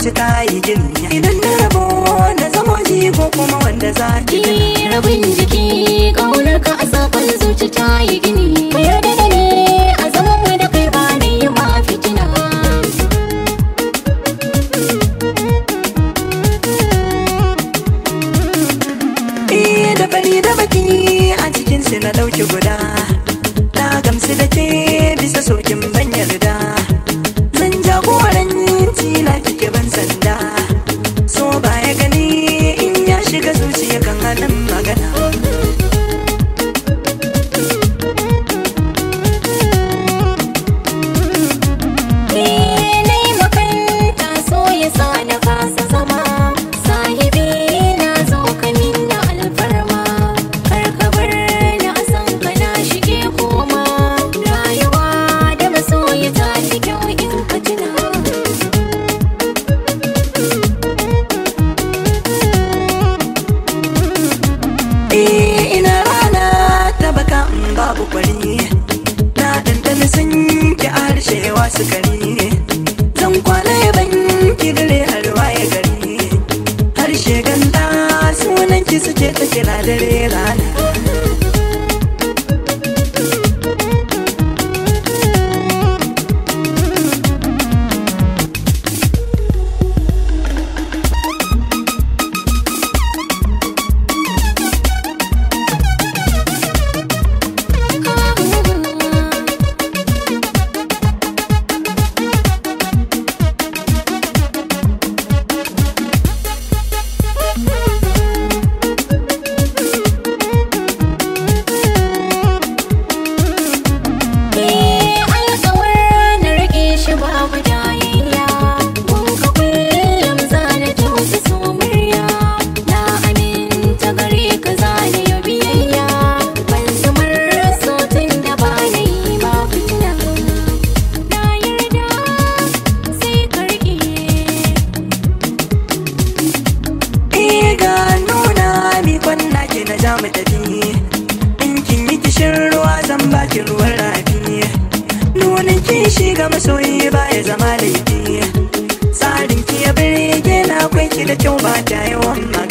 zuci ta yi gini. Idan na rabo na zama jigo kuma wanda za ki rabin jiki ƙaunar ka a sakon zuci ta yi gini. Ka yarda da ni a zaman mu da kai ba ni yi ma fitina. Da fari da baki a cikin su na ɗauki guda. Na gamsu da ke bisa sokin ban yarda. Zan jagoranci na kike ban sanda. So baya gani in ya shiga zuciya kan hannun magana. Na yi makanta so ya sa na kasa zama. Sahibi na zo ka minna alfarma. Kar ka bar ni a san ka na shige koma. Rayuwa da masoya ta fi kyau in ka tuna. Ina rana ta baka in babu kwari. Na dandana sun ki harshewa sukari. Zan kwana ya banki dare har waye gari. Harshe ganda sunan ki suke ta kira dare rana. Na ja mu tafi in kin yi kishin ruwa zan baki ruwan rafi. Nunin kishi ga masoyi ba ya zama laifi. Tsarin ki ya birge na akwai ki da kyau ba ta yawan magana.